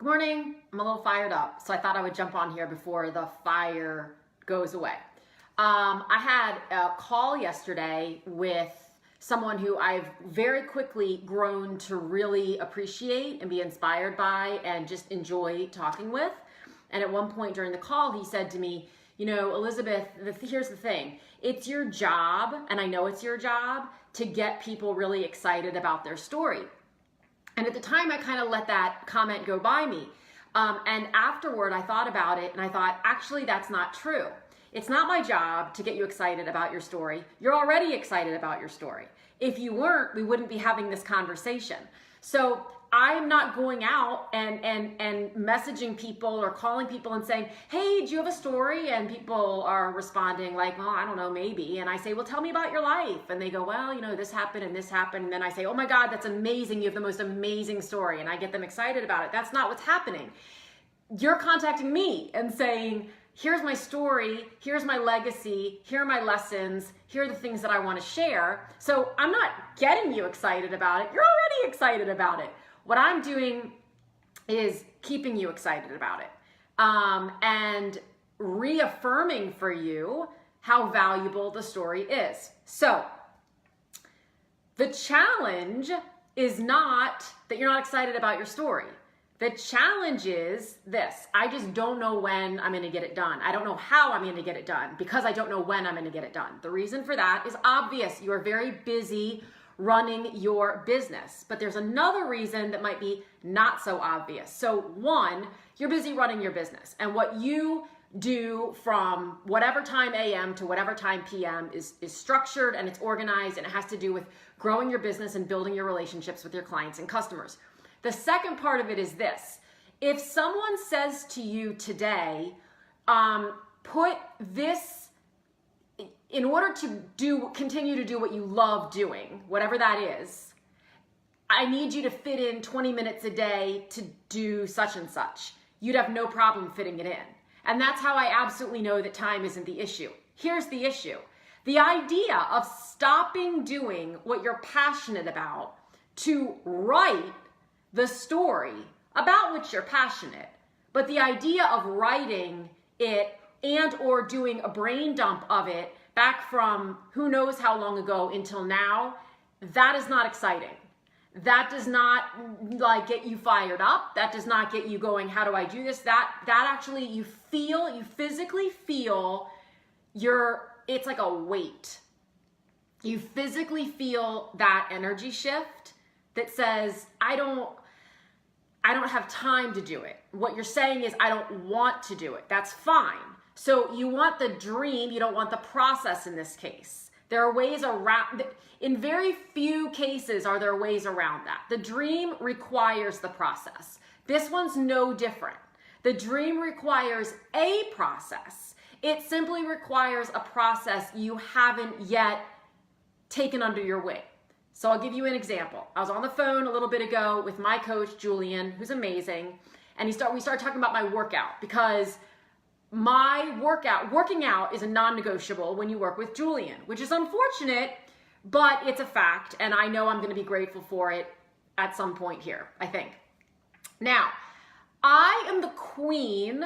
Good morning. I'm a little fired up, so I thought I would jump on here before the fire goes away. I had a call yesterday with someone who I've very quickly grown to really appreciate and be inspired by and just enjoy talking with. And at one point during the call, he said to me, Elizabeth, here's the thing. It's your job, and I know it's your job, to get people really excited about their story. And at the time, I kind of let that comment go by me. And afterward, I thought about it and I thought, actually, that's not true. It's not my job to get you excited about your story. You're already excited about your story. If you weren't, we wouldn't be having this conversation. So I'm not going out and messaging people or calling people and saying, hey, do you have a story? And people are responding like, well, I don't know, maybe. And I say, well, tell me about your life. And they go, well, this happened and this happened. And then I say, oh my God, that's amazing. You have the most amazing story. And I get them excited about it. That's not what's happening. You're contacting me and saying, here's my story, here's my legacy, here are my lessons, here are the things that I want to share. So I'm not getting you excited about it. You're already excited about it. What I'm doing is keeping you excited about it and reaffirming for you how valuable the story is. So the challenge is not that you're not excited about your story. The challenge is this: I just don't know when I'm going to get it done. I don't know how I'm going to get it done because I don't know when I'm going to get it done. The reason for that is obvious. You are very busy running your business. But there's another reason that might be not so obvious. So one, you're busy running your business. And what you do from whatever time AM to whatever time PM is structured and it's organized, and it has to do with growing your business and building your relationships with your clients and customers. The second part of it is this: if someone says to you today, put this, in order to continue to do what you love doing, whatever that is, I need you to fit in 20 minutes a day to do such and such. You'd have no problem fitting it in. And that's how I absolutely know that time isn't the issue. Here's the issue. The idea of stopping doing what you're passionate about to write the story about which you're passionate, but the idea of writing it and or doing a brain dump of it back from who knows how long ago until now, that is not exciting. That does not get you fired up. That does not get you going, how do I do this? That actually, you physically feel it's like a weight. You physically feel that energy shift that says, I don't have time to do it. What you're saying is, I don't want to do it. That's fine. So you want the dream, you don't want the process in this case. There are ways around, in very few cases are there ways around that. The dream requires the process. This one's no different. The dream requires a process. It simply requires a process you haven't yet taken under your wing. So I'll give you an example. I was on the phone a little bit ago with my coach, Julian, who's amazing. And we started talking about my workout, because working out is a non-negotiable when you work with Julian, which is unfortunate, but it's a fact. And I know I'm going to be grateful for it at some point here, I think. Now, I am the queen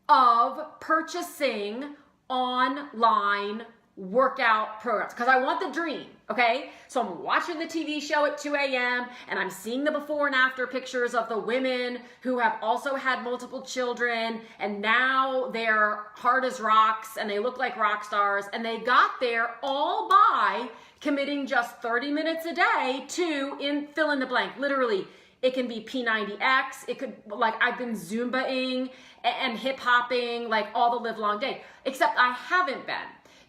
of purchasing online workout programs because I want the dream, okay? So I'm watching the TV show at 2 a.m. and I'm seeing the before and after pictures of the women who have also had multiple children, and now they're hard as rocks and they look like rock stars, and they got there all by committing just 30 minutes a day to fill in the blank. Literally, it can be P90X. It could, I've been Zumbaing and hip hopping all the live long day, except I haven't been.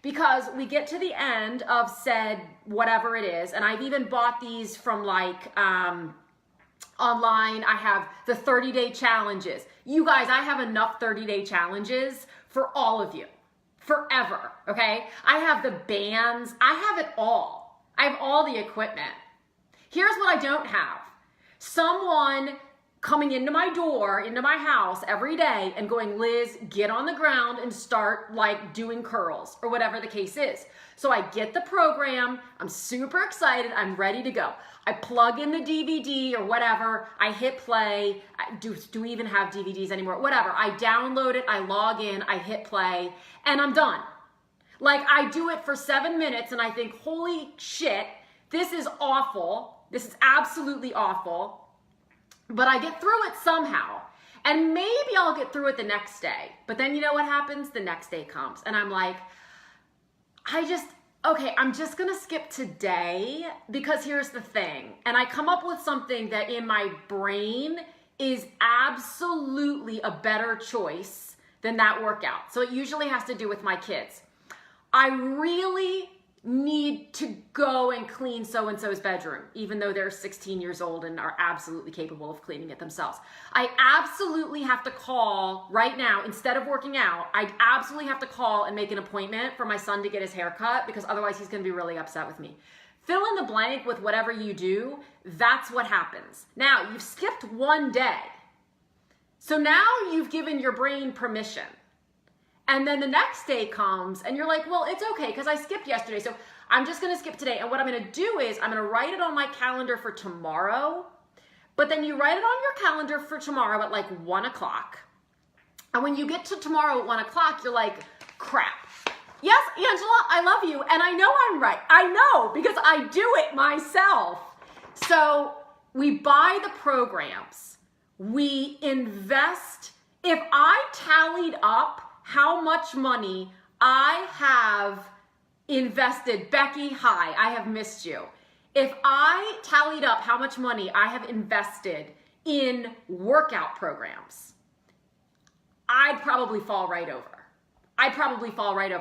Because we get to the end of said whatever it is, and I've even bought these from online. I have the 30-day challenges. You guys, I have enough 30-day challenges for all of you, forever, okay? I have the bands. I have it all. I have all the equipment. Here's what I don't have. Someone coming into my door, into my house every day and going, Liz, get on the ground and start like doing curls or whatever the case is. So I get the program, I'm super excited, I'm ready to go. I plug in the DVD or whatever, I hit play. Do we even have DVDs anymore? Whatever, I download it, I log in, I hit play, and I'm done. Like I do it for 7 minutes and I think, holy shit, this is awful. This is absolutely awful. But I get through it somehow. And maybe I'll get through it the next day. But then you know what happens? The next day comes. And I'm like, okay, I'm just gonna skip today because here's the thing. And I come up with something that in my brain is absolutely a better choice than that workout. So it usually has to do with my kids. I really need to go and clean so-and-so's bedroom, even though they're 16 years old and are absolutely capable of cleaning it themselves. I absolutely have to call right now, instead of working out, I absolutely have to call and make an appointment for my son to get his hair cut because otherwise he's gonna be really upset with me. Fill in the blank with whatever you do, that's what happens. Now, you've skipped one day. So now you've given your brain permission. And then the next day comes and you're like, well, it's okay because I skipped yesterday. So I'm just going to skip today. And what I'm going to do is I'm going to write it on my calendar for tomorrow. But then you write it on your calendar for tomorrow at like 1 o'clock. And when you get to tomorrow at 1 o'clock, you're like, crap. Yes, Angela, I love you. And I know I'm right. I know because I do it myself. So we buy the programs. We invest. If I tallied up how much money I have invested, Becky, hi, I have missed you. If I tallied up how much money I have invested in workout programs, I'd probably fall right over.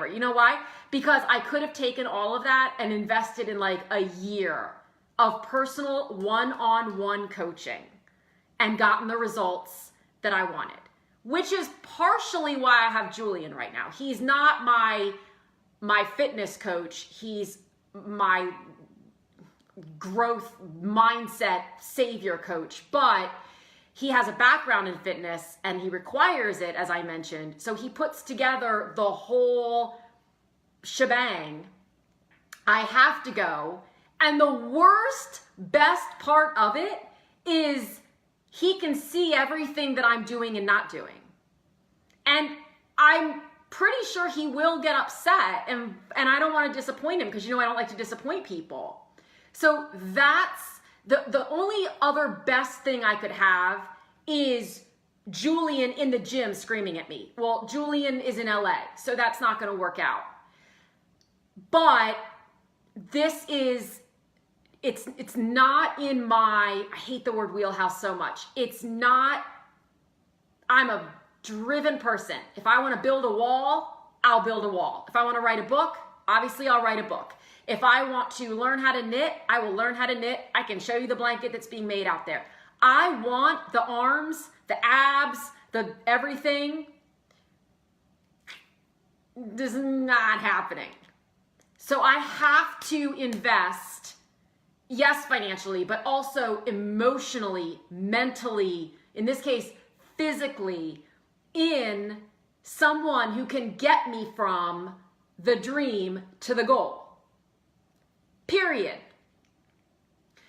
You know why? Because I could have taken all of that and invested in like a year of personal one-on-one coaching and gotten the results that I wanted. Which is partially why I have Julian right now. He's not my fitness coach. He's my growth mindset savior coach. But he has a background in fitness and he requires it, as I mentioned. So he puts together the whole shebang. I have to go. And the worst, best part of it is he can see everything that I'm doing and not doing. And I'm pretty sure he will get upset and I don't want to disappoint him because you know I don't like to disappoint people. So that's the only other best thing I could have is Julian in the gym screaming at me. Well, Julian is in LA, so that's not going to work out. But this is it's not in my, I hate the word wheelhouse so much. It's not, I'm a driven person. If I want to build a wall, I'll build a wall. If I want to write a book, obviously I'll write a book. If I want to learn how to knit, I will learn how to knit. I can show you the blanket that's being made out there. I want the arms, the abs, the everything. This is not happening. So I have to invest, yes, financially, but also emotionally, mentally, in this case, physically, in someone who can get me from the dream to the goal. Period.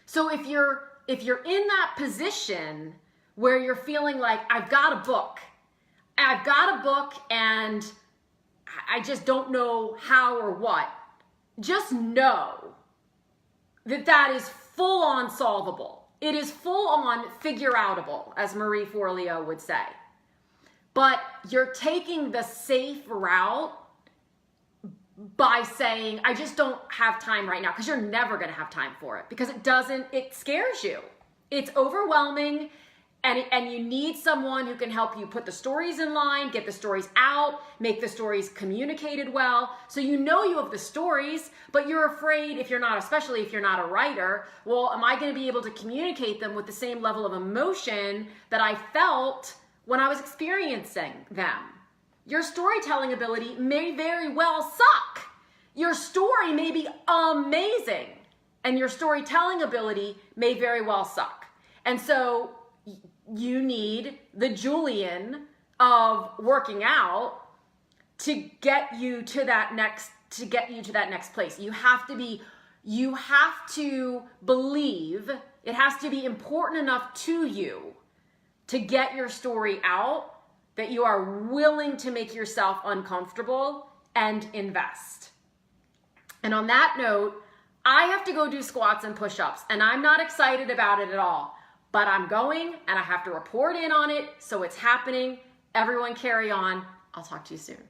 So if you're in that position where you're feeling like I've got a book and I just don't know how or what, just know that that is full on solvable. It is full on figure outable, as Marie Forleo would say. But you're taking the safe route by saying, I just don't have time right now, because you're never going to have time for it, because it scares you. It's overwhelming, and you need someone who can help you put the stories in line, get the stories out, make the stories communicated well. So you know you have the stories, but you're afraid especially if you're not a writer, well, am I going to be able to communicate them with the same level of emotion that I felt when I was experiencing them? Your storytelling ability may very well suck. Your story may be amazing, and your storytelling ability may very well suck. And so you need the Julian of working out to get you to that next place. You have to believe, it has to be important enough to you to get your story out that you are willing to make yourself uncomfortable and invest. And on that note, I have to go do squats and push-ups, and I'm not excited about it at all, but I'm going and I have to report in on it, so it's happening. Everyone carry on. I'll talk to you soon.